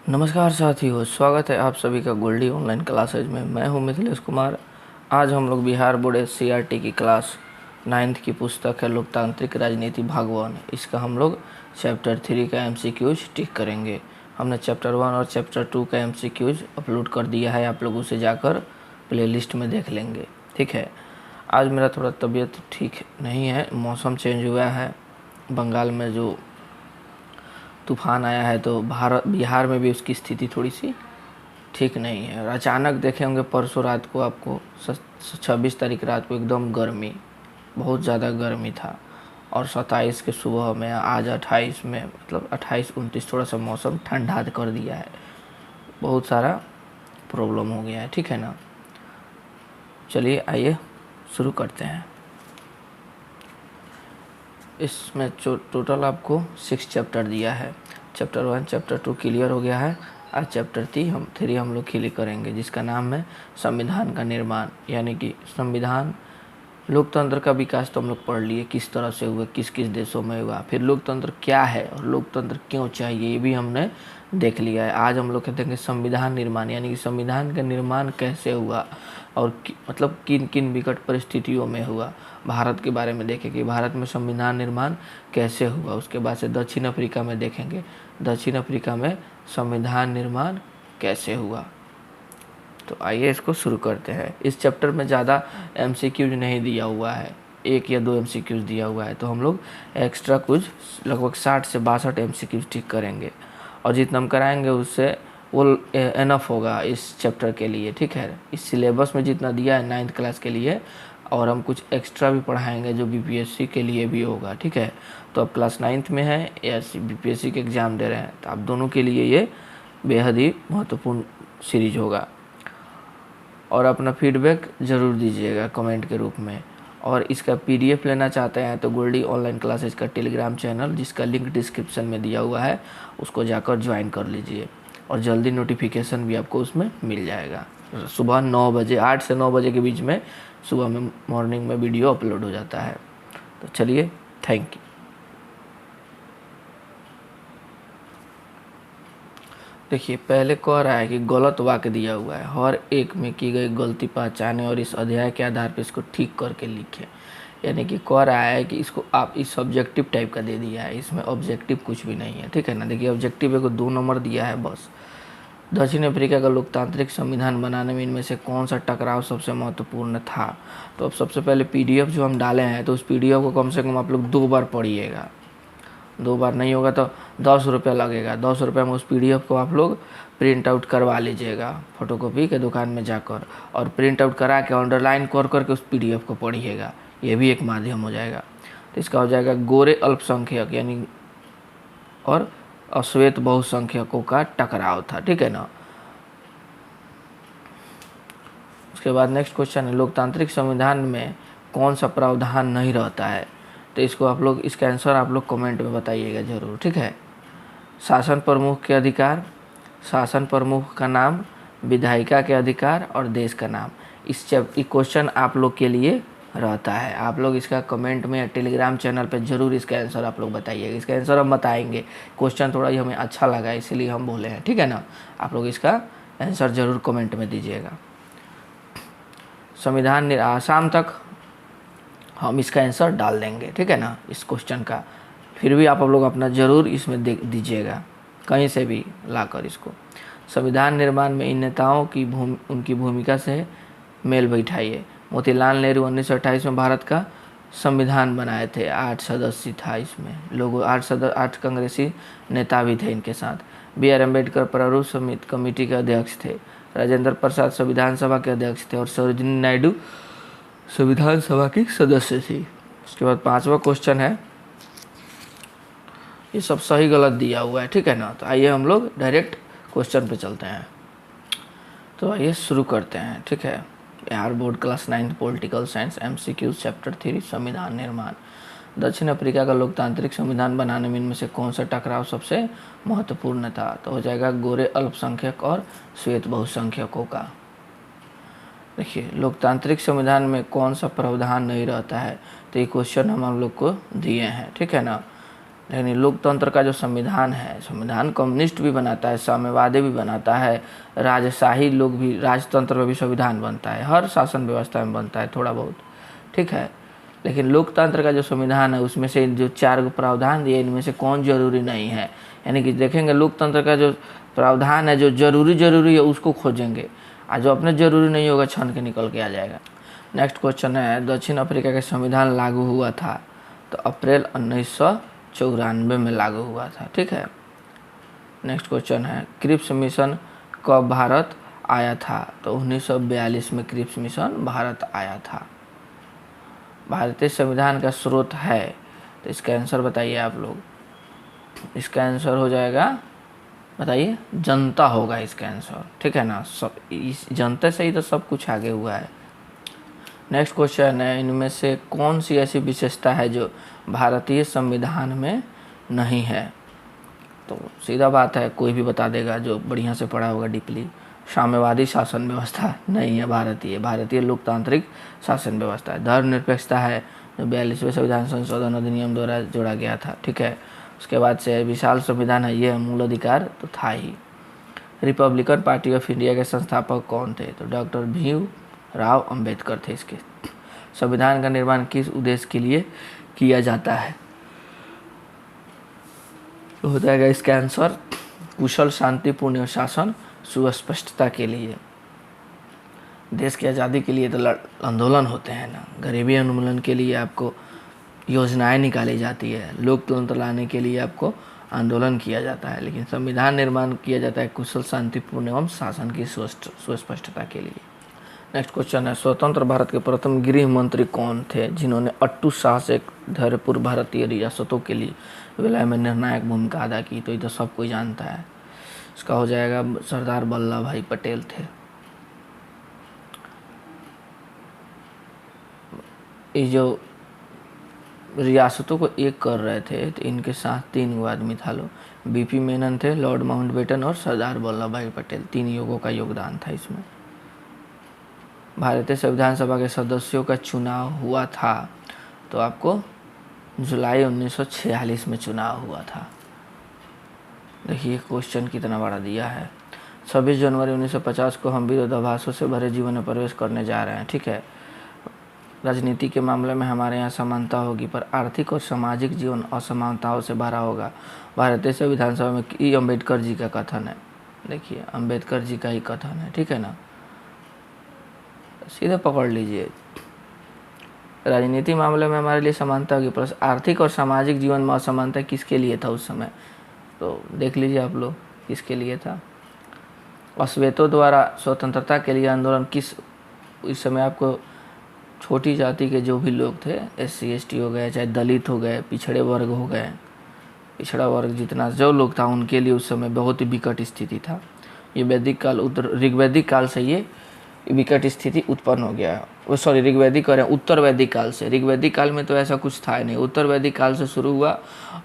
नमस्कार साथियों, स्वागत है आप सभी का गोल्डी ऑनलाइन क्लासेज में। मैं हूं मिथिलेश कुमार। आज हम लोग बिहार बोर्ड एससीईआरटी की क्लास 9th की पुस्तक है लोकतांत्रिक राजनीति भाग 1। इसका हम लोग चैप्टर 3 का एमसीक्यूज टिक करेंगे। हमने चैप्टर 1 और चैप्टर 2 का एमसीक्यूज अपलोड कर दिया है, आप लोग उसे जाकर प्लेलिस्ट में देख लेंगे। ठीक है, आज मेरा थोड़ा तबीयत ठीक नहीं है, मौसम चेंज हुआ है, बंगाल में जो तूफ़ान आया है तो बिहार में भी उसकी स्थिति थोड़ी सी ठीक नहीं है। और अचानक देखे होंगे परसों रात को आपको 26 तारीख रात को एकदम गर्मी, बहुत ज़्यादा गर्मी था। और 27 के सुबह में आज 28 में, मतलब 28-29 थोड़ा सा मौसम ठंडा कर दिया है। बहुत सारा प्रॉब्लम हो गया है। ठीक है ना, चलिए आइए शुरू करते हैं। इसमें टोटल आपको 6 चैप्टर दिया है। चैप्टर 1 चैप्टर 2 क्लियर हो गया है। आज चैप्टर 3 हम लोग क्लियर करेंगे, जिसका नाम है संविधान का निर्माण। यानी कि संविधान, लोकतंत्र का विकास तो हम लोग पढ़ लिए, किस तरह से हुआ, किस किस देशों में हुआ। फिर लोकतंत्र क्या है और लोकतंत्र क्यों चाहिए, ये भी हमने देख लिया है। आज हम लोग कहते हैं कि संविधान निर्माण, यानी कि संविधान का निर्माण कैसे हुआ और मतलब किन किन विकट परिस्थितियों में हुआ। भारत के बारे में देखें कि भारत में संविधान निर्माण कैसे हुआ। उसके बाद से दक्षिण अफ्रीका में देखेंगे, दक्षिण अफ्रीका में संविधान निर्माण कैसे हुआ। तो आइए इसको शुरू करते हैं। इस चैप्टर में ज़्यादा एमसीक्यूज नहीं दिया हुआ है, 1 या 2 एमसीक्यूज दिया हुआ है, तो हम लोग एक्स्ट्रा कुछ लगभग 60 से 62 एमसीक्यूज ठीक करेंगे। और जितना हम कराएंगे उससे वो एनफ होगा इस चैप्टर के लिए। ठीक है, इस सिलेबस में जितना दिया है 9th क्लास के लिए, और हम कुछ एक्स्ट्रा भी पढ़ाएंगे जो बीपीएससी के लिए भी होगा। ठीक है, तो अब क्लास 9th में है या बीपीएससी के एग्ज़ाम दे रहे हैं, तो आप दोनों के लिए ये बेहद ही महत्वपूर्ण सीरीज होगा। और अपना फीडबैक ज़रूर दीजिएगा कमेंट के रूप में। और इसका पीडीएफ लेना चाहते हैं तो गोल्डी ऑनलाइन क्लासेज का टेलीग्राम चैनल, जिसका लिंक डिस्क्रिप्शन में दिया हुआ है, उसको जाकर ज्वाइन कर लीजिए और जल्दी नोटिफिकेशन भी आपको उसमें मिल जाएगा। सुबह 9 बजे, 8 से 9 बजे के बीच में सुबह में मॉर्निंग में वीडियो अपलोड हो जाता है। तो चलिए, थैंक यू। देखिए, पहले कह रहा है कि गलत वाक्य दिया हुआ है, हर एक में की गई गलती पहचाने और इस अध्याय के आधार पर इसको ठीक करके लिखें। यानी कि कह रहा है कि इसको आप इस सब्जेक्टिव टाइप का दे दिया है, इसमें ऑब्जेक्टिव कुछ भी नहीं है। ठीक है ना, देखिए ऑब्जेक्टिव को 2 नंबर दिया है बस। दक्षिण अफ्रीका का लोकतांत्रिक संविधान बनाने में इनमें से कौन सा टकराव सबसे महत्वपूर्ण था। तो अब सबसे पहले पीडीएफ जो हम डाले हैं, तो उस पीडीएफ को कम से कम आप लोग 2 बार पढ़िएगा। 2 बार नहीं होगा तो 10 रुपये लगेगा। 10 रुपये में उस पीडीएफ को आप लोग प्रिंट आउट करवा लीजिएगा फोटोकॉपी के दुकान में जाकर, और प्रिंट आउट करा के अंडरलाइन कर करके उस पीडीएफ को पढ़िएगा। ये भी एक माध्यम हो जाएगा। तो इसका हो जाएगा गोरे अल्पसंख्यक यानी और अश्वेत बहुसंख्यकों का टकराव था। ठीक है ना। उसके बाद नेक्स्ट क्वेश्चन है, लोकतांत्रिक संविधान में कौन सा प्रावधान नहीं रहता है। तो इसको आप लोग, इसका आंसर आप लोग कमेंट में बताइएगा ज़रूर। ठीक है, शासन प्रमुख के अधिकार, शासन प्रमुख का नाम, विधायिका के अधिकार और देश का नाम। इस क्वेश्चन आप लोग के लिए रहता है। आप लोग इसका कमेंट में या टेलीग्राम चैनल पे ज़रूर इसका आंसर आप लोग बताइएगा। इसका आंसर हम बताएंगे, क्वेश्चन थोड़ा ही हमें अच्छा लगा इसीलिए हम बोले हैं। ठीक है ना, आप लोग इसका आंसर ज़रूर कमेंट में दीजिएगा। संविधान शाम तक हम इसका आंसर डाल देंगे। ठीक है ना, इस क्वेश्चन का। फिर भी आप लोग अपना ज़रूर इसमें दीजिएगा, कहीं से भी लाकर इसको। संविधान निर्माण में इन नेताओं की उनकी भूमिका से मेल बैठाइए। मोतीलाल नेहरू 1928 में भारत का संविधान बनाए थे। 8 सदस्य था इसमें, लोग 8 कांग्रेसी नेता भी थे इनके साथ। BR अम्बेडकर प्रारूप समिति कमेटी के अध्यक्ष थे। राजेंद्र प्रसाद संविधान सभा के अध्यक्ष थे और सरोजिनी नायडू संविधान सभा की सदस्य थी। उसके बाद 5वां क्वेश्चन है, ये सब सही गलत दिया हुआ है। ठीक है ना, तो आइए हम लोग डायरेक्ट क्वेश्चन पे चलते हैं। तो आइए शुरू करते हैं। ठीक है, Bihar board class 9 political science MCQ chapter 3 संविधान निर्माण। दक्षिण अफ्रीका का लोकतांत्रिक संविधान बनाने में इनमें से कौन सा टकराव सबसे महत्वपूर्ण था। तो हो जाएगा गोरे अल्पसंख्यक और श्वेत बहुसंख्यकों का। देखिए, लोकतांत्रिक संविधान में कौन सा प्रावधान नहीं रहता है, तो ये क्वेश्चन हम लोग को दिए हैं। ठीक है ना, लेकिन लोकतंत्र का जो संविधान है, संविधान कम्युनिस्ट भी बनाता है, साम्यवादी भी बनाता है, राजशाही लोग भी, राजतंत्र में भी संविधान बनता है, हर शासन व्यवस्था में बनता है थोड़ा बहुत, ठीक है। लेकिन लोकतंत्र का जो संविधान है उसमें से जो 4 प्रावधान दिए इनमें से कौन जरूरी नहीं है, यानी कि देखेंगे लोकतंत्र का जो प्रावधान है जो जरूरी है उसको खोजेंगे, और जो अपने जरूरी नहीं होगा छन के निकल के आ जाएगा। नेक्स्ट क्वेश्चन है, दक्षिण अफ्रीका का संविधान लागू हुआ था, तो अप्रैल 1994 में लागू हुआ था, ठीक है। नेक्स्ट क्वेश्चन है, क्रिप्स मिशन कब भारत आया था, तो 1942 में क्रिप्स मिशन भारत आया था। भारतीय संविधान का स्रोत है, तो इसका आंसर बताइए आप लोग। इसका आंसर हो जाएगा, बताइए, जनता होगा इसका आंसर, ठीक है ना। सब इस जनता से ही तो सब कुछ आगे हुआ है। नेक्स्ट क्वेश्चन है, इनमें से कौन सी ऐसी विशेषता है जो भारतीय संविधान में नहीं है, तो सीधा बात है, कोई भी बता देगा जो बढ़िया से पढ़ा होगा डीपली। साम्यवादी शासन व्यवस्था नहीं है भारतीय लोकतांत्रिक शासन व्यवस्था है। धर्मनिरपेक्षता है जो 42वें संविधान संशोधन अधिनियम द्वारा जोड़ा गया था, ठीक है। उसके बाद से विशाल संविधान है, ये मूल अधिकार तो था ही। रिपब्लिकन पार्टी ऑफ इंडिया के संस्थापक कौन थे, तो डॉक्टर भीम राव अंबेडकर थे इसके। संविधान का निर्माण किस उद्देश्य के लिए किया जाता है, तो हो जाएगा इसका आंसर कुशल शांतिपूर्ण शासन सुस्पष्टता के लिए। देश की आज़ादी के लिए तो आंदोलन होते हैं ना, गरीबी उन्मूलन के लिए आपको योजनाएं निकाली जाती है, लोकतंत्र लाने के लिए आपको आंदोलन किया जाता है, लेकिन संविधान निर्माण किया जाता है कुशल शांतिपूर्ण एवं शासन की सुस्पष्टता के लिए। नेक्स्ट क्वेश्चन है, स्वतंत्र भारत के प्रथम गृह मंत्री कौन थे जिन्होंने अट्टू शाह से धैर्यपूर्व भारतीय रियासतों के लिए विलय में निर्णायक भूमिका अदा की, तो ये तो सब कोई जानता है। इसका हो जाएगा सरदार वल्लभ भाई पटेल थे। ये जो रियासतों को एक कर रहे थे तो इनके साथ 3 आदमी था लो, बीपी मेनन थे, लॉर्ड माउंटबेटन और सरदार वल्लभ भाई पटेल, 3 लोगों का योगदान था इसमें। भारतीय संविधान सभा के सदस्यों का चुनाव हुआ था, तो आपको जुलाई 1946 में चुनाव हुआ था। देखिए क्वेश्चन कितना बड़ा दिया है। 26 जनवरी 1950 को हम विरोधाभासों से भरे जीवन में प्रवेश करने जा रहे हैं, ठीक है। राजनीति के मामले में हमारे यहाँ समानता होगी, पर आर्थिक और सामाजिक जीवन असमानताओं से भरा होगा। भारतीय संविधान सभा में ये अम्बेडकर जी का कथन है। देखिए अम्बेडकर जी का ही कथन है, ठीक है ना, सीधे पकड़ लीजिए। राजनीति मामले में हमारे लिए समानता होगी, पर आर्थिक और सामाजिक जीवन में असमानता किसके लिए था उस समय, तो देख लीजिए आप लोग किसके लिए था। अश्वेतों द्वारा स्वतंत्रता के लिए आंदोलन किस, इस समय आपको छोटी जाति के जो भी लोग थे, SC ST हो गए, चाहे दलित हो गए, पिछड़े वर्ग हो गए, पिछड़ा वर्ग जितना जो लोग था उनके लिए उस समय बहुत ही विकट स्थिति था। ये वैदिक काल ऋग्वैदिक काल से ये विकट स्थिति उत्पन्न हो गया। सॉरी ऋग्वैदिक और उत्तर वैदिक काल से, ऋग्वैदिक काल में तो ऐसा कुछ था नहीं, उत्तर वैदिक काल से शुरू हुआ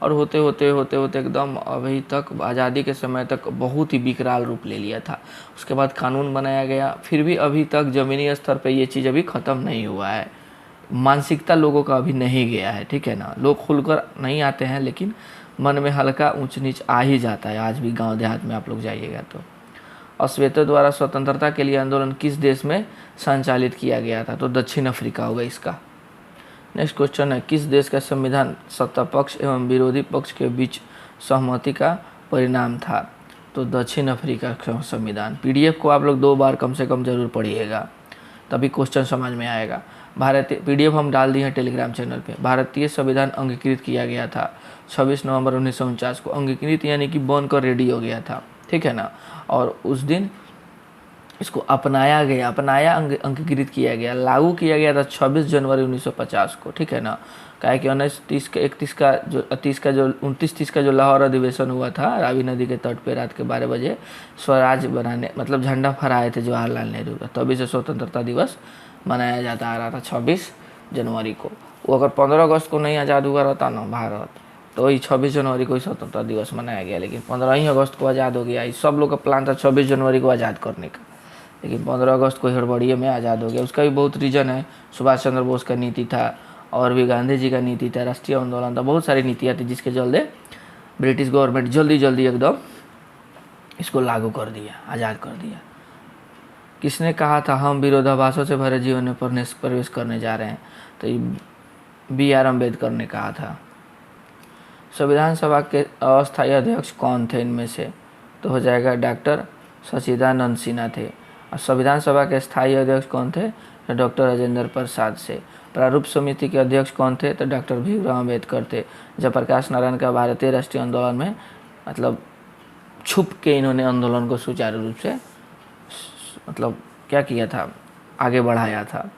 और होते होते एकदम अभी तक आज़ादी के समय तक बहुत ही विकराल रूप ले लिया था। उसके बाद कानून बनाया गया, फिर भी अभी तक ज़मीनी स्तर पे ये चीज़ अभी ख़त्म नहीं हुआ है, मानसिकता लोगों का अभी नहीं गया है, ठीक है ना। लोग खुलकर नहीं आते हैं, लेकिन मन में हल्का ऊंच नीच आ ही जाता है। आज भी गांव देहात में आप लोग जाइएगा तो। अश्वेतों द्वारा स्वतंत्रता के लिए आंदोलन किस देश में संचालित किया गया था, तो दक्षिण अफ्रीका होगा इसका। नेक्स्ट क्वेश्चन है, किस देश का संविधान सत्ता पक्ष एवं विरोधी पक्ष के बीच सहमति का परिणाम था, तो दक्षिण अफ्रीका का संविधान। PDF को आप लोग 2 बार कम से कम जरूर पढ़िएगा, तभी क्वेश्चन समझ में आएगा। भारतीय PDF हम डाल दिए हैं टेलीग्राम चैनल पे। भारतीय संविधान अंगीकृत किया गया था 26 नवंबर 1949 को। अंगीकृत यानी कि बनकर रेडी हो गया था, ठीक है ना। और उस दिन इसको अपनाया गया, अंगीकृत किया गया, लागू किया गया था 26 जनवरी 1950 को, ठीक है ना। क्या है कि 1930 का 29-30 का जो लाहौर अधिवेशन हुआ था, रावी नदी के तट पे रात के 12 बजे स्वराज बनाने, मतलब झंडा फहराए थे जवाहरलाल नेहरू का, तभी से स्वतंत्रता दिवस मनाया जाता आ रहा था 26 जनवरी को। वो अगर 15 अगस्त को नहीं आज़ाद हुआ रहता ना भारत, तो वही 26 जनवरी को ही स्वतंत्रता दिवस मनाया गया, लेकिन 15 ही अगस्त को आज़ाद हो गया। इस सब लोग का प्लान था 26 जनवरी को आज़ाद करने का, लेकिन 15 अगस्त को हड़बड़िए में आज़ाद हो गया। उसका भी बहुत रीज़न है, सुभाष चंद्र बोस का नीति था, और भी गांधी जी का नीति था, राष्ट्रीय आंदोलन था, बहुत सारी नीतियाँ थी जिसके चलते ब्रिटिश गवर्नमेंट जल्दी जल्दी एकदम इसको लागू कर दिया, आज़ाद कर दिया। किसने कहा था हम विरोधाभासों से भरे जीवन में प्रवेश करने जा रहे हैं? तो B.R. अम्बेडकर ने कहा था। संविधान सभा के अस्थायी अध्यक्ष कौन थे इनमें से? तो हो जाएगा डॉक्टर सच्चिदानंद सिन्हा थे। और संविधान सभा के स्थायी अध्यक्ष कौन थे? तो डॉक्टर राजेंद्र प्रसाद से। प्रारूप समिति के अध्यक्ष कौन थे? तो डॉक्टर भीमराव अम्बेडकर थे। जयप्रकाश नारायण का भारतीय राष्ट्रीय आंदोलन में मतलब छुप के इन्होंने आंदोलन को सुचारू रूप से मतलब क्या किया था, आगे बढ़ाया था।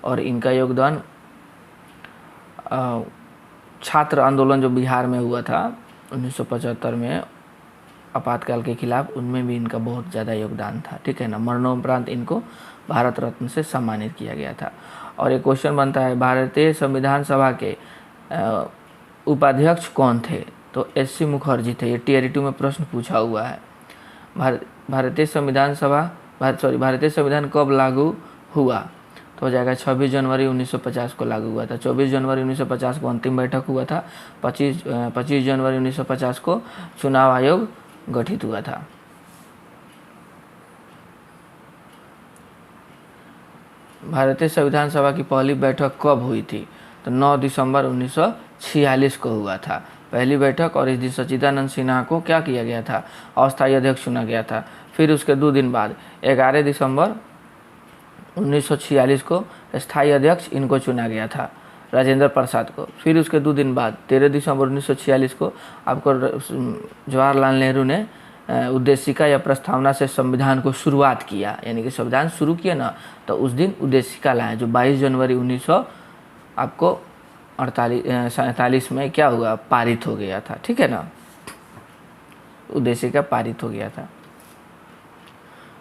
और इनका योगदान छात्र आंदोलन जो बिहार में हुआ था 1975 में आपातकाल के खिलाफ, उनमें भी इनका बहुत ज़्यादा योगदान था, ठीक है ना। मरणोपरांत इनको भारत रत्न से सम्मानित किया गया था। और एक क्वेश्चन बनता है, भारतीय संविधान सभा के उपाध्यक्ष कौन थे? तो S.C. मुखर्जी थे। ये Tier 2 में प्रश्न पूछा हुआ है। भारतीय संविधान कब लागू हुआ? तो हो जाएगा 26 जनवरी 1950 को लागू हुआ था। 24 जनवरी 1950 को अंतिम बैठक हुआ था। 25 जनवरी 1950 को चुनाव आयोग गठित हुआ था। भारतीय संविधान सभा की पहली बैठक कब हुई थी? तो 9 दिसंबर 1946 को हुआ था पहली बैठक। और इस दिन सच्चिदानंद सिन्हा को क्या किया गया था? अस्थायी अध्यक्ष चुना गया था। फिर उसके 2 दिन बाद 11 दिसंबर 1946 को स्थायी अध्यक्ष इनको चुना गया था, राजेंद्र प्रसाद को। फिर उसके 2 दिन बाद 13 दिसंबर 1946 को आपको जवाहरलाल नेहरू ने उद्देशिका या प्रस्तावना से संविधान को शुरुआत किया, यानी कि संविधान शुरू किया ना, तो उस दिन उद्देशिका लाए, जो 22 जनवरी 1947 में क्या हुआ, पारित हो गया था, ठीक है ना। उद्देशिका पारित हो गया था।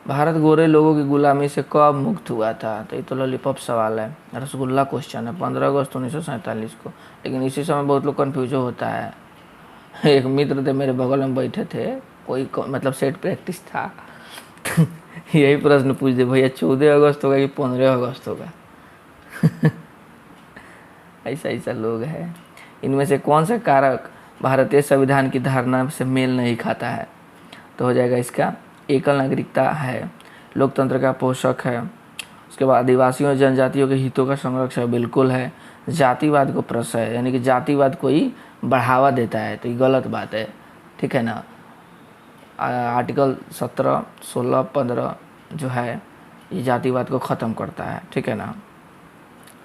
भारत गोरे लोगों की गुलामी से कब मुक्त हुआ था? तो ये तो लॉलीपॉप सवाल है, रसगुल्ला क्वेश्चन है। 15 अगस्त 1947 को। लेकिन इसी समय बहुत लोग कन्फ्यूज होता है। एक मित्र थे मेरे बगल में बैठे थे, कोई मतलब सेट प्रैक्टिस था यही प्रश्न पूछ दे, भैया 14 अगस्त होगा कि 15 अगस्त होगा ऐसा लोग हैं। इनमें से कौन सा कारक भारतीय संविधान की धारणा से मेल नहीं खाता है? तो हो जाएगा इसका एकल नागरिकता है, लोकतंत्र का पोषक है, उसके बाद आदिवासियों और जनजातियों के हितों का संरक्षण बिल्कुल है, जातिवाद को प्रश्रय है, यानी कि जातिवाद को ही बढ़ावा देता है, तो ये गलत बात है, ठीक है ना। आर्टिकल 17, 16, 15 जो है ये जातिवाद को ख़त्म करता है, ठीक है ना,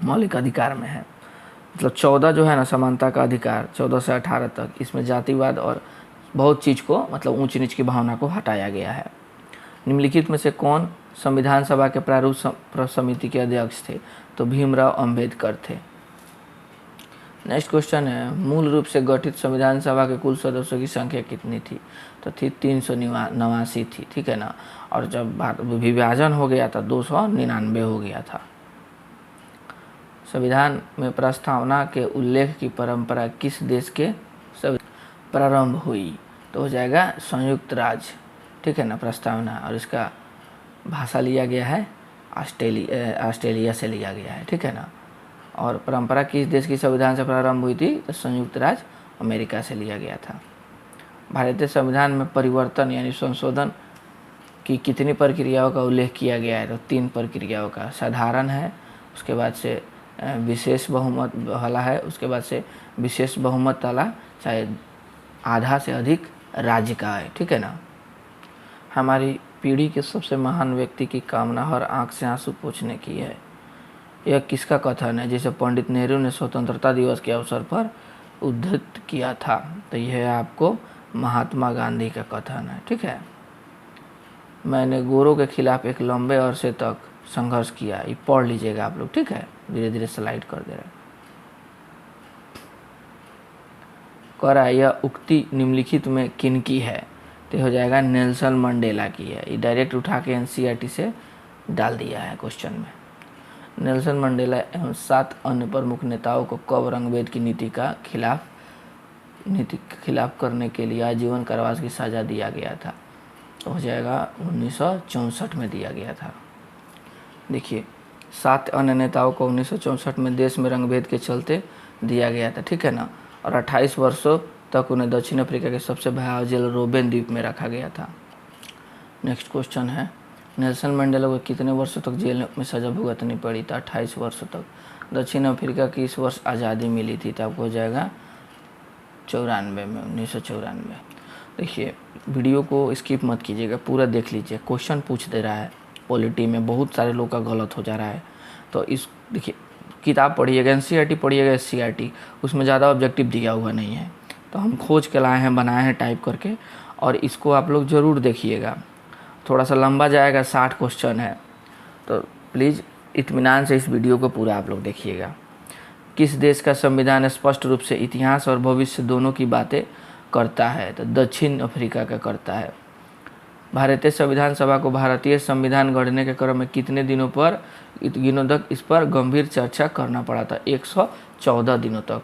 मौलिक अधिकार में है। मतलब 14 जो है ना समानता का अधिकार, 14 से 18 तक, इसमें जातिवाद और बहुत चीज़ को मतलब ऊंच नीच की भावना को हटाया गया है। निम्नलिखित में से कौन संविधान सभा के प्रारूप समिति के अध्यक्ष थे? तो भीमराव अंबेडकर थे। नेक्स्ट क्वेश्चन है, मूल रूप से गठित संविधान सभा के कुल सदस्यों की संख्या कितनी थी? तो थी 389 थी, ठीक है ना। और जब विभाजन हो गया था 299 हो गया था। संविधान में प्रस्तावना के उल्लेख की परंपरा किस देश के प्रारंभ हुई? तो हो जाएगा संयुक्त राज्य, ठीक है ना, प्रस्तावना। और इसका भाषा लिया गया है ऑस्ट्रेलिया से लिया गया है, ठीक है ना। और परंपरा किस देश की संविधान से प्रारंभ हुई थी? तो संयुक्त राज्य अमेरिका से लिया गया था। भारतीय संविधान में परिवर्तन यानी संशोधन की कितनी प्रक्रियाओं का उल्लेख किया गया है? तो 3 प्रक्रियाओं का। साधारण है, उसके बाद से विशेष बहुमत वाला है, उसके बाद से विशेष बहुमत वाला चाहे आधा से अधिक राज्य का है, ठीक है ना। हमारी पीढ़ी के सबसे महान व्यक्ति की कामना और आंख से आंसू पोंछने की है। यह किसका कथन है जिसे पंडित नेहरू ने स्वतंत्रता दिवस के अवसर पर उद्धृत किया था? तो यह आपको महात्मा गांधी का कथन है, ठीक है। मैंने गोरों के खिलाफ एक लंबे अरसे तक संघर्ष किया। ये पढ़ लीजिएगा आप लोग, ठीक है। धीरे धीरे स्लाइड कर दे रहे हैं। करा यह उक्ति निम्नलिखित में किनकी है? तो हो जाएगा नेल्सन मंडेला की है। ये डायरेक्ट उठा के NCERT से डाल दिया है क्वेश्चन में। नेल्सन मंडेला एवं 7 अन्य प्रमुख नेताओं को कब रंगभेद की नीति के खिलाफ करने के लिए आजीवन कारावास की सजा दिया गया था? तो हो जाएगा 1964 में दिया गया था। देखिए, 7 अन्य नेताओं को 1964 में देश में रंगभेद के चलते दिया गया था, ठीक है ना। और 28 वर्षों तक उन्हें दक्षिण अफ्रीका के सबसे भयावह जेल रोबेन द्वीप में रखा गया था। नेक्स्ट क्वेश्चन है, नेल्सन मंडेला को कितने वर्षों तक जेल में सज़ा भुगतनी पड़ी? था 28 वर्षों तक। दक्षिण अफ्रीका की इस वर्ष आज़ादी मिली थी, तो आपको हो जाएगा 94 में, 1994। देखिए वीडियो को स्किप मत कीजिएगा, पूरा देख लीजिए। क्वेश्चन पूछ दे रहा है पॉलिटी में, बहुत सारे लोग का गलत हो जा रहा है। तो इस देखिए किताब पढ़िएगा, एनसीईआरटी पढ़िएगा, एससीईआरटी, उसमें ज़्यादा ऑब्जेक्टिव दिया हुआ नहीं है। तो हम खोज के लाए हैं, बनाए हैं टाइप करके, और इसको आप लोग ज़रूर देखिएगा। थोड़ा सा लंबा जाएगा, 60 क्वेश्चन है, तो प्लीज़ इत्मीनान से इस वीडियो को पूरा आप लोग देखिएगा। किस देश का संविधान स्पष्ट रूप से इतिहास और भविष्य दोनों की बातें करता है? तो दक्षिण अफ्रीका का करता है। भारतीय संविधान सभा को भारतीय संविधान गढ़ने के क्रम में कितने दिनों तक इस पर गंभीर चर्चा करना पड़ा था? 114 दिनों तक।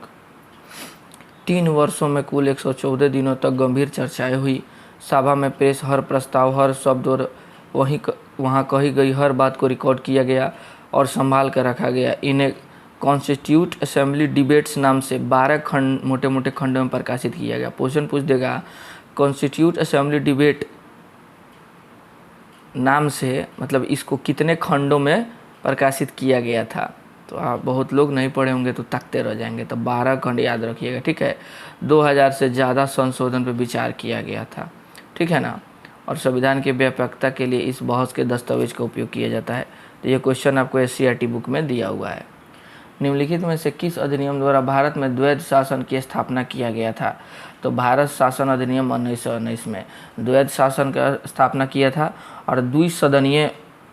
3 वर्षों में कुल 114 दिनों तक गंभीर चर्चाएं हुई। सभा में पेश हर प्रस्ताव, हर शब्द और वहाँ कही गई हर बात को रिकॉर्ड किया गया और संभाल कर रखा गया। इन्हें कॉन्स्टिट्यूट असेंबली डिबेट्स नाम से 12 मोटे मोटे खंडों में प्रकाशित किया गया। क्वेश्चन पूछ देगा कॉन्स्टिट्यूट असेंबली डिबेट नाम से मतलब इसको कितने खंडों में प्रकाशित किया गया था? तो आप बहुत लोग नहीं पढ़े होंगे तो तकते रह जाएंगे। तो 12 खंड याद रखिएगा, ठीक है। 2000 से ज़्यादा संशोधन पर विचार किया गया था, ठीक है ना। और संविधान की व्यापकता के लिए इस बहस के दस्तावेज का उपयोग किया जाता है। तो ये क्वेश्चन आपको एससीईआरटी बुक में दिया हुआ है। निम्नलिखित में से किस अधिनियम द्वारा भारत में द्वैध शासन की स्थापना किया गया था? तो भारत शासन अधिनियम 1919 में द्वैध शासन का स्थापना किया था और द्विसदनीय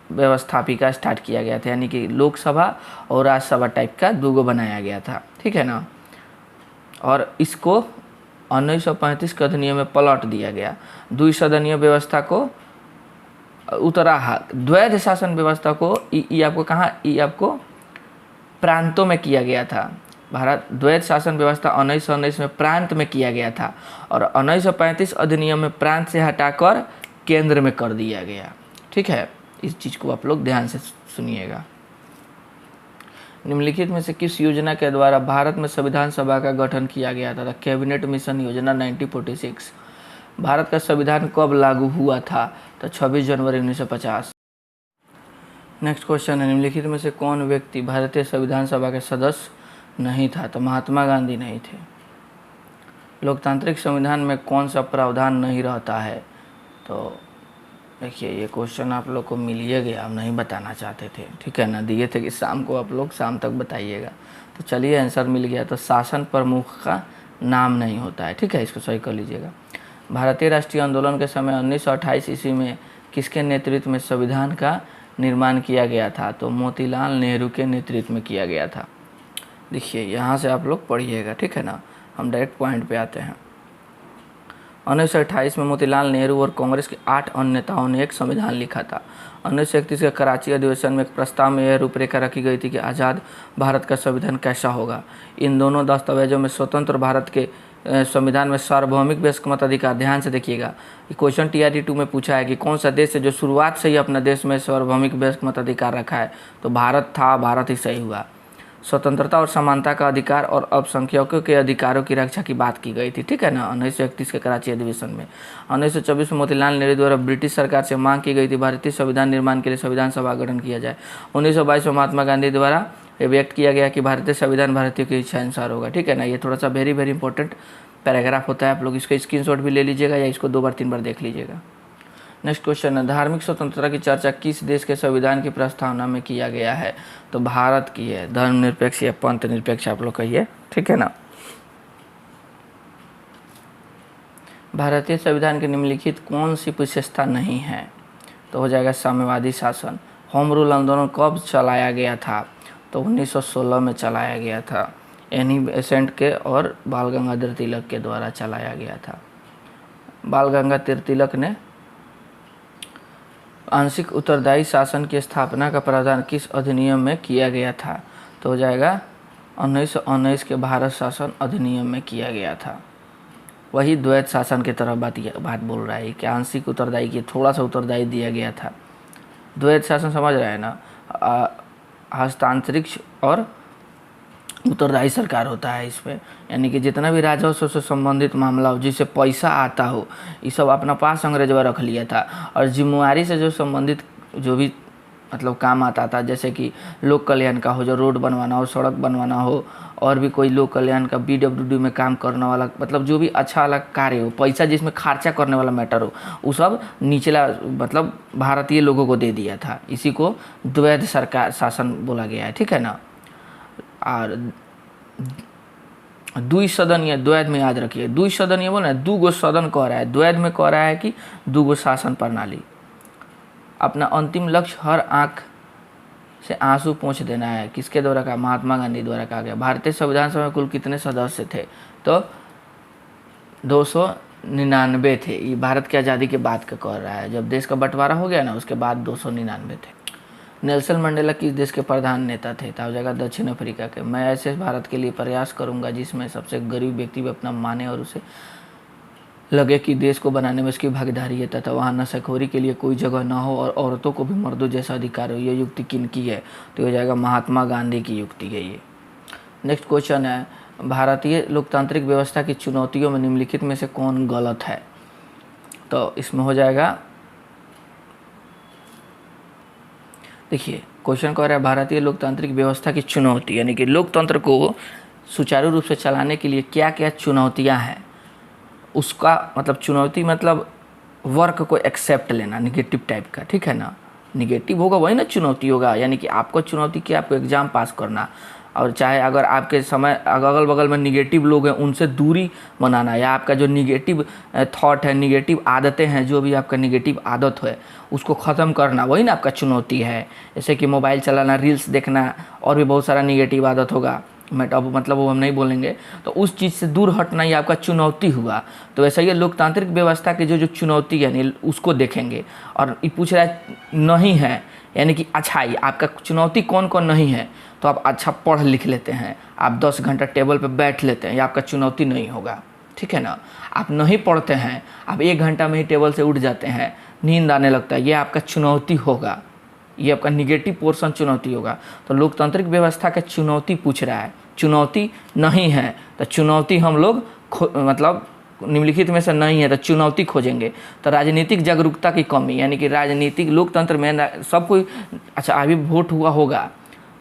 व्यवस्थापिका स्टार्ट किया गया था, यानी कि लोकसभा और राज्यसभा टाइप का दूगो बनाया गया था, ठीक है ना। और इसको 1935 के अधिनियम में पलट दिया गया। द्विसदनीय व्यवस्था को उतरा हाथ, द्वैध शासन व्यवस्था को ये आपको कहाँ, ये आपको प्रांतों में किया गया था। भारत द्वैध शासन व्यवस्था 1919 में प्रांत में किया गया था और 1935 अधिनियम में प्रांत से हटाकर केंद्र में कर दिया गया, ठीक है। इस चीज़ को आप लोग ध्यान से सुनिएगा। निम्नलिखित में से किस योजना के द्वारा भारत में संविधान सभा का गठन किया गया था? कैबिनेट मिशन योजना 1946। भारत का संविधान कब लागू हुआ था? तो 26 जनवरी 1950। नेक्स्ट क्वेश्चन है, निम्नलिखित में से कौन व्यक्ति भारतीय संविधान सभा के सदस्य नहीं था? तो महात्मा गांधी नहीं थे। लोकतांत्रिक संविधान में कौन सा प्रावधान नहीं रहता है? तो देखिए ये क्वेश्चन आप लोग को मिल ही गया, हम नहीं बताना चाहते थे, ठीक है ना। दिए थे कि शाम को आप लोग शाम तक बताइएगा, तो चलिए आंसर मिल गया। तो शासन प्रमुख का नाम नहीं होता है, ठीक है, इसको सही कर लीजिएगा। भारतीय राष्ट्रीय आंदोलन के समय 1928 ईस्वी में किसके नेतृत्व में संविधान का निर्माण किया गया था? तो मोतीलाल नेहरू के नेतृत्व में किया गया था। देखिए यहाँ से आप लोग पढ़िएगा, ठीक है ना। हम डायरेक्ट पॉइंट पे आते हैं। 1928 में मोतीलाल नेहरू और कांग्रेस के 8 अन्य नेताओं ने एक संविधान लिखा था। 1931 के कराची अधिवेशन में एक प्रस्ताव में यह रूपरेखा रखी गई थी कि आज़ाद भारत का संविधान कैसा होगा। इन दोनों दस्तावेजों में स्वतंत्र भारत के संविधान में सार्वभौमिक वयस्क मताधिकार, ध्यान से देखिएगा, क्वेश्चन TRT 2 में पूछा है कि कौन सा देश है जो शुरुआत से ही अपना देश में सार्वभौमिक वयस्क मताधिकार रखा है? तो भारत था, भारत ही सही हुआ। स्वतंत्रता और समानता का अधिकार और अल्पसंख्यकों के अधिकारों की रक्षा की बात की गई थी, ठीक है ना, 1931 के कराची अधिवेशन में। 1924 में मोतीलाल नेहरू द्वारा ब्रिटिश सरकार से मांग की गई थी भारतीय संविधान निर्माण के लिए संविधान सभा का गठन किया जाए। 1922 में महात्मा गांधी द्वारा ये व्यक्त किया गया कि भारतीय संविधान भारतीयों की इच्छा अनुसार होगा, ठीक है ना। ये थोड़ा सा वेरी वेरी इंपॉर्टेंट पैराग्राफ होता है, आप लोग इसका स्क्रीनशॉट भी ले लीजिएगा या इसको 2 बार 3 बार देख लीजिएगा। नेक्स्ट क्वेश्चन है, धार्मिक स्वतंत्रता की चर्चा किस देश के संविधान की प्रस्तावना में किया गया है? तो भारत की है। धर्मनिरपेक्ष या पंथ निरपेक्ष आप लोग कहिए, ठीक है ना। भारतीय संविधान के निम्नलिखित कौन सी विशेषता नहीं है? तो हो जाएगा साम्यवादी शासन। होम रूल आंदोलन कब चलाया गया था? तो 1916 में चलाया गया था। एनी बेसेंट के और बाल गंगाधर तिलक के द्वारा चलाया गया था। बाल गंगाधर तिलक ने आंशिक उत्तरदायी शासन की स्थापना का प्रावधान किस अधिनियम में किया गया था? तो हो जाएगा 1919 के भारत शासन अधिनियम में किया गया था। वही द्वैत शासन की तरह बात बोल रहा है कि आंशिक उत्तरदायी की थोड़ा सा उत्तरदायी दिया गया था। द्वैत शासन समझ रहे हैं ना, हस्तांतरित और उत्तरदायी सरकार होता है इसमें, यानी कि जितना भी राजस्व से संबंधित मामला हो, जिससे पैसा आता हो, ये सब अपना पास अंग्रेजवा रख लिया था। और जिम्मेवारी से जो संबंधित जो भी मतलब काम आता था, जैसे कि लोक कल्याण का हो, जो रोड बनवाना हो, सड़क बनवाना हो, और भी कोई लोक कल्याण का BWD में काम करने वाला, मतलब जो भी अच्छा वाला कार्य हो, पैसा जिसमें खर्चा करने वाला मैटर हो, वो सब निचला मतलब भारतीय लोगों को दे दिया था। इसी को द्वैध सरकार शासन बोला गया है, ठीक है ना। और द्विसदनीय, द्वैध में याद रखिए, द्विसदनीय बोला है, 2 गो सदन कह रहा है, द्वैध में कह रहा है कि 2 गो शासन प्रणाली। अपना अंतिम लक्ष्य हर आंख से आंसू पोंछ देना है, किसके द्वारा कहा? महात्मा गांधी द्वारा कहा गया। भारतीय संविधान सभा में कुल कितने सदस्य थे? तो 299 थे। ये भारत की आज़ादी के बाद का कह रहा है, जब देश का बंटवारा हो गया ना, उसके बाद 299 थे। नेल्सन मंडेला किस देश के प्रधान नेता थे? तो हो जाएगा दक्षिण अफ्रीका के। मैं ऐसे भारत के लिए प्रयास करूंगा जिसमें सबसे गरीब व्यक्ति भी अपना माने और उसे लगे कि देश को बनाने में उसकी भागीदारी है, तथा वहाँ नशाखोरी के लिए कोई जगह ना हो और औरतों को भी मर्दों जैसा अधिकार हो। ये युक्ति किनकी है? तो हो जाएगा महात्मा गांधी की युक्ति है ये। नेक्स्ट क्वेश्चन है, भारतीय लोकतांत्रिक व्यवस्था की चुनौतियों में निम्नलिखित में से कौन गलत है? तो इसमें हो जाएगा, देखिए क्वेश्चन कह रहा है भारतीय लोकतांत्रिक व्यवस्था की चुनौती, यानी कि लोकतंत्र को सुचारू रूप से चलाने के लिए क्या क्या चुनौतियां हैं, उसका मतलब चुनौती मतलब वर्क को एक्सेप्ट लेना, निगेटिव टाइप का, ठीक है ना। निगेटिव होगा वही ना चुनौती होगा, यानी कि आपको चुनौती क्या? आपको एग्जाम पास करना, और चाहे अगर आपके समय अगल बगल में निगेटिव लोग हैं उनसे दूरी बनाना, या आपका जो निगेटिव थॉट है, निगेटिव आदतें हैं, जो भी आपका निगेटिव आदत है उसको ख़त्म करना, वही ना आपका चुनौती है। जैसे कि मोबाइल चलाना, रील्स देखना, और भी बहुत सारा निगेटिव आदत होगा, मतलब वो हम नहीं बोलेंगे, तो उस चीज़ से दूर हटना ही आपका चुनौती हुआ। तो वैसा ये लोकतांत्रिक व्यवस्था की जो चुनौती है उसको देखेंगे। और ये पूछ रहा है नहीं है, यानी कि अच्छाई, आपका चुनौती कौन कौन नहीं है? तो आप अच्छा पढ़ लिख लेते हैं, आप 10 घंटा टेबल पे बैठ लेते हैं, ये आपका चुनौती नहीं होगा, ठीक है ना। आप नहीं पढ़ते हैं, आप 1 घंटा में ही टेबल से उठ जाते हैं, नींद आने लगता है, ये आपका चुनौती होगा, ये आपका निगेटिव पोर्शन चुनौती होगा। तो लोकतांत्रिक व्यवस्था का चुनौती पूछ रहा है, चुनौती नहीं है, तो चुनौती हम लोग मतलब निम्नलिखित में से नहीं है, तो चुनौती खोजेंगे। तो राजनीतिक जागरूकता की कमी, यानी कि राजनीतिक लोकतंत्र में सब कोई, अच्छा अभी वोट हुआ होगा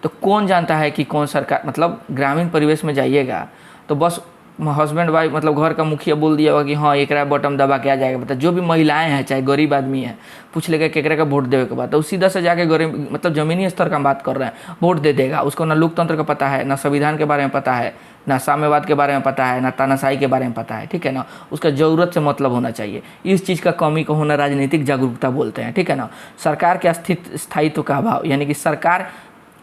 तो कौन जानता है कि कौन सरकार, मतलब ग्रामीण परिवेश में जाइएगा तो बस हस्बैंड वाइफ मतलब घर का मुखिया बोल दिया होगा कि हाँ एकरा बटन दबा के आ जाएगा। मतलब जो भी महिलाएं हैं, चाहे गरीब आदमी है, पूछ लेगा केकरा का वोट देवे के बाद, तो सीधा से जाके गरीब मतलब ज़मीनी स्तर का बात कर रहे हैं, वोट दे देगा। उसको ना लोकतंत्र का पता है, ना संविधान के बारे में पता है, ना साम्यवाद के बारे में पता है, ना तानाशाही के बारे में पता है, ठीक है ना। उसका ज़रूरत से मतलब होना चाहिए। इस चीज़ का कमी को होना राजनीतिक जागरूकता बोलते हैं, ठीक है ना। सरकार के स्थायित्व का अभाव, यानी कि सरकार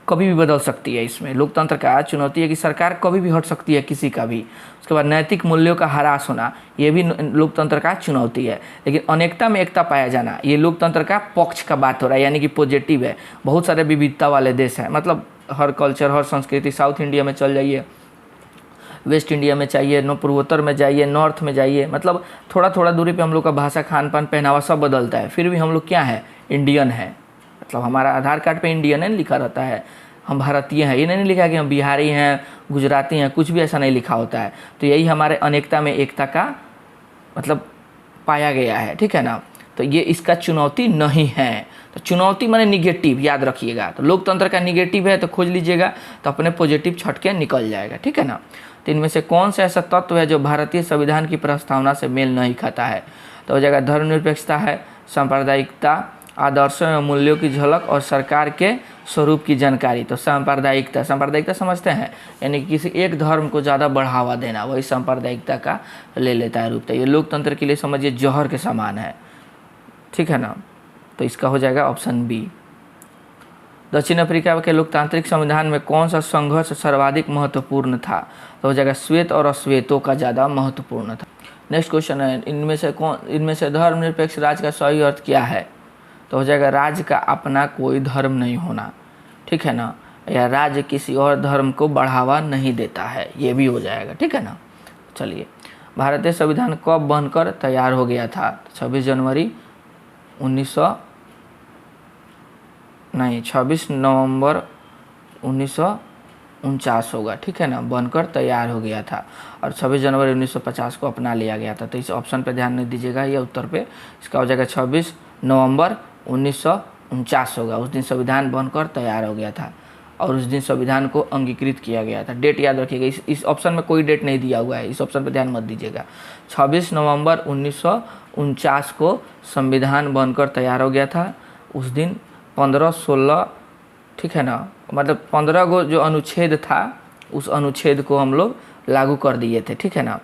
कभी भी बदल सकती है। इसमें लोकतंत्र का चुनौती है कि सरकार कभी भी हट सकती है किसी का भी। उसके बाद नैतिक मूल्यों का ह्रास होना, ये भी लोकतंत्र का चुनौती है। लेकिन अनेकता में एकता पाया जाना, ये लोकतंत्र का पक्ष का बात हो रहा है, यानी कि पॉजिटिव है। बहुत सारे विविधता वाले देश हैं, मतलब हर कल्चर, हर संस्कृति, साउथ इंडिया में चल जाइए, वेस्ट इंडिया में चाहिए, पूर्वोत्तर में जाइए, नॉर्थ में जाइए, मतलब थोड़ा थोड़ा दूरी पे हम लोग का भाषा, खान पान, पहनावा सब बदलता है, फिर भी हम लोग क्या है? इंडियन है। मतलब हमारा आधार कार्ड पे इंडियन है लिखा रहता है, हम भारतीय हैं, ये नहीं लिखा कि हम बिहारी हैं, गुजराती हैं, कुछ भी ऐसा नहीं लिखा होता है। तो यही हमारे अनेकता में एकता का मतलब पाया गया है, ठीक है ना। तो ये इसका चुनौती नहीं है। तो चुनौती माने निगेटिव, याद रखिएगा। तो लोकतंत्र का निगेटिव है तो खोज लीजिएगा, तो अपने पॉजिटिव छट के निकल जाएगा, ठीक है ना। तो इनमें से कौन सा ऐसा तत्व है जो भारतीय संविधान की प्रस्तावना से मेल नहीं खाता है? तो हो जाएगा धर्मनिरपेक्षता है, सांप्रदायिकता, आदर्शों एवं मूल्यों की झलक, और सरकार के स्वरूप की जानकारी। तो सांप्रदायिकता, सांप्रदायिकता समझते हैं, यानी कि किसी एक धर्म को ज़्यादा बढ़ावा देना, वही सांप्रदायिकता का ले लेता है रूप। तो ये लोकतंत्र के लिए समझिए जहर के समान है, ठीक है ना। तो इसका हो जाएगा ऑप्शन बी। दक्षिण अफ्रीका के लोकतांत्रिक संविधान में कौन सा संघर्ष सर्वाधिक महत्वपूर्ण था? तो हो जाएगा श्वेत और अश्वेतों का ज़्यादा महत्वपूर्ण था। नेक्स्ट क्वेश्चन है, इनमें से धर्मनिरपेक्ष राज्य का सही अर्थ क्या है? तो हो जाएगा राज्य का अपना कोई धर्म नहीं होना, ठीक है ना, या राज्य किसी और धर्म को बढ़ावा नहीं देता है, ये भी हो जाएगा, ठीक है ना। चलिए, भारतीय संविधान कब बनकर तैयार हो गया था? 26 नवंबर 1949 होगा, ठीक है ना, बनकर तैयार हो गया था और 26 जनवरी 1950 को अपना लिया गया था। तो इस ऑप्शन पे ध्यान नहीं दीजिएगा, ये उत्तर पे इसका हो जाएगा 26 नवंबर 1949 होगा। उस दिन संविधान बनकर तैयार हो गया था और उस दिन संविधान को अंगीकृत किया गया था। डेट याद रखिएगा, इस ऑप्शन में कोई डेट नहीं दिया हुआ है, इस ऑप्शन पे ध्यान मत दीजिएगा। 26 नवंबर 1949 को संविधान बनकर तैयार हो गया था। उस दिन 15-16, ठीक है ना, मतलब 15 गो जो अनुच्छेद था उस अनुच्छेद को हम लोग लागू कर दिए थे, ठीक है ना,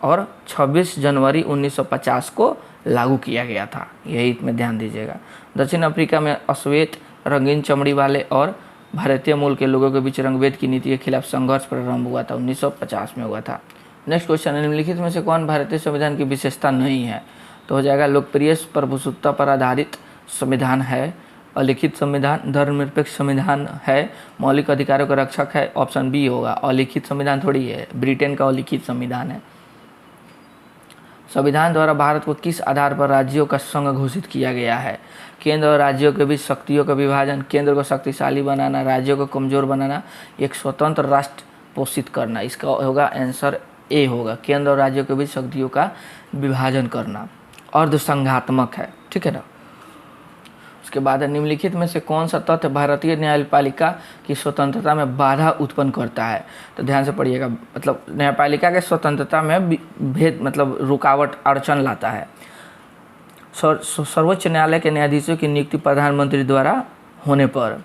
और 26 जनवरी 1950 को लागू किया गया था, यही में ध्यान दीजिएगा। दक्षिण अफ्रीका में अश्वेत, रंगीन चमड़ी वाले और भारतीय मूल के लोगों के बीच रंगभेद की नीति के खिलाफ संघर्ष प्रारंभ हुआ था, 1950 में हुआ था। नेक्स्ट क्वेश्चन, निम्नलिखित में से कौन भारतीय संविधान की विशेषता नहीं है? तो हो जाएगा लोकप्रिय प्रभुसत्ता पर आधारित संविधान है, अलिखित संविधान, धर्मनिरपेक्ष संविधान है, मौलिक अधिकारों का रक्षक है। ऑप्शन बी होगा, अलिखित संविधान थोड़ी है, ब्रिटेन का अलिखित संविधान है। संविधान द्वारा भारत को किस आधार पर राज्यों का संघ घोषित किया गया है? केंद्र और राज्यों के बीच शक्तियों का विभाजन, केंद्र को शक्तिशाली बनाना, राज्यों को कमजोर बनाना, एक स्वतंत्र राष्ट्र पोषित करना। इसका होगा आंसर ए होगा, केंद्र और राज्यों के बीच शक्तियों का विभाजन करना, अर्धसंघात्मक है, ठीक है ना। उसके बाद निम्नलिखित में से कौन सा तथ्य भारतीय न्यायपालिका की स्वतंत्रता में बाधा उत्पन्न करता है? तो ध्यान से पढ़िएगा, मतलब न्यायपालिका के स्वतंत्रता में भेद मतलब रुकावट अड़चन लाता है। सर्वोच्च न्यायालय के न्यायाधीशों की नियुक्ति प्रधानमंत्री द्वारा होने पर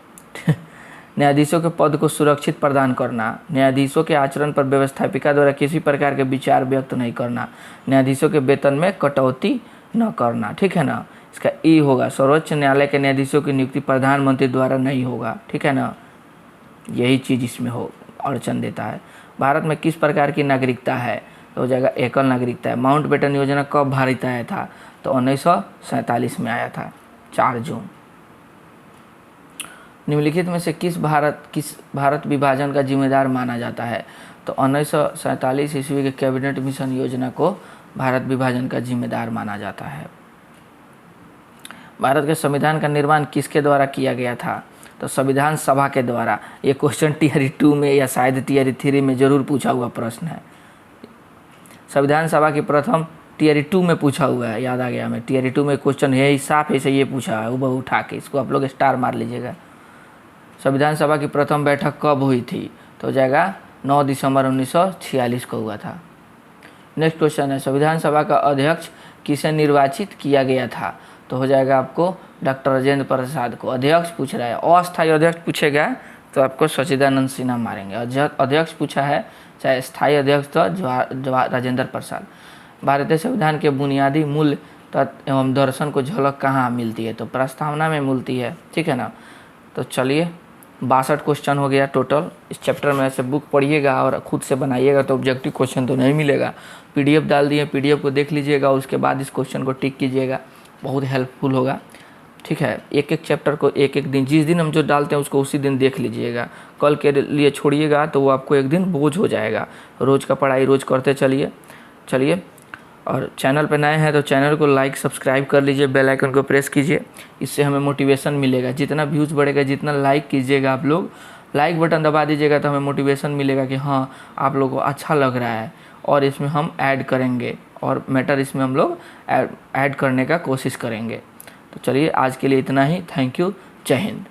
न्यायाधीशों के पद को सुरक्षित प्रदान करना, न्यायाधीशों के आचरण पर व्यवस्थापिका द्वारा किसी प्रकार के विचार व्यक्त नहीं करना, न्यायाधीशों के वेतन में कटौती न करना, ठीक है ना। इसका ई होगा, सर्वोच्च न्यायालय के न्यायाधीशों की नियुक्ति प्रधानमंत्री द्वारा नहीं होगा, ठीक है ना, यही चीज़ इसमें हो अड़चन देता है। भारत में किस प्रकार की नागरिकता है? तो हो जाएगा एकल नागरिकता है। माउंटबेटन योजना कब भारत आया था? तो 1947 में आया था, 4 जून। निम्नलिखित में से किस भारत विभाजन का जिम्मेदार माना जाता है? तो 1947 ईस्वी के कैबिनेट मिशन योजना को भारत विभाजन का जिम्मेदार माना जाता है। भारत के संविधान का निर्माण किसके द्वारा किया गया था? तो संविधान सभा के द्वारा। ये क्वेश्चन टियर 2 में या शायद टियर 3 में जरूर पूछा हुआ प्रश्न है। संविधान सभा की प्रथम टियर 2 में पूछा हुआ है, याद आ गया हमें। टियर 2 में क्वेश्चन है, साफ ऐसे ये पूछा है, वो उठा के इसको आप लोग स्टार मार लीजिएगा। संविधान सभा की प्रथम बैठक कब हुई थी? तो हो जाएगा 9 दिसंबर 1946 को हुआ था। नेक्स्ट क्वेश्चन है, संविधान सभा का अध्यक्ष किसे निर्वाचित किया गया था? तो हो जाएगा आपको डॉक्टर राजेंद्र प्रसाद को। अध्यक्ष पूछ रहा है, अस्थायी अध्यक्ष पूछेगा तो आपको सच्चिदानंद सिन्हा मारेंगे। अध्यक्ष पूछा है, चाहे स्थायी अध्यक्ष तो राजेंद्र प्रसाद। भारतीय संविधान के बुनियादी मूल्य तत्व एवं दर्शन को झलक कहाँ मिलती है? तो प्रस्तावना में मिलती है, ठीक है ना। तो चलिए 62 क्वेश्चन हो गया टोटल। इस चैप्टर में से बुक पढ़िएगा और खुद से बनाइएगा तो ऑब्जेक्टिव क्वेश्चन तो नहीं मिलेगा। पीडीएफ डाल दिए, पीडीएफ को देख लीजिएगा, उसके बाद इस क्वेश्चन को टिक कीजिएगा, बहुत हेल्पफुल होगा, ठीक है। एक एक चैप्टर को एक एक दिन, जिस दिन हम जो डालते हैं उसको उसी दिन देख लीजिएगा। कल के लिए छोड़िएगा तो वो आपको एक दिन बोझ हो जाएगा। रोज़ का पढ़ाई रोज़ करते चलिए। और चैनल पे नए हैं तो चैनल को लाइक सब्सक्राइब कर लीजिए, बेल आइकन को प्रेस कीजिए, इससे हमें मोटिवेशन मिलेगा। जितना व्यूज़ बढ़ेगा, जितना लाइक कीजिएगा, आप लोग लाइक बटन दबा दीजिएगा तो हमें मोटिवेशन मिलेगा कि हाँ आप लोगों को अच्छा लग रहा है और इसमें हम ऐड करेंगे और मैटर इसमें हम लोग ऐड करने का कोशिश करेंगे। तो चलिए आज के लिए इतना ही। थैंक यू, जय हिंद।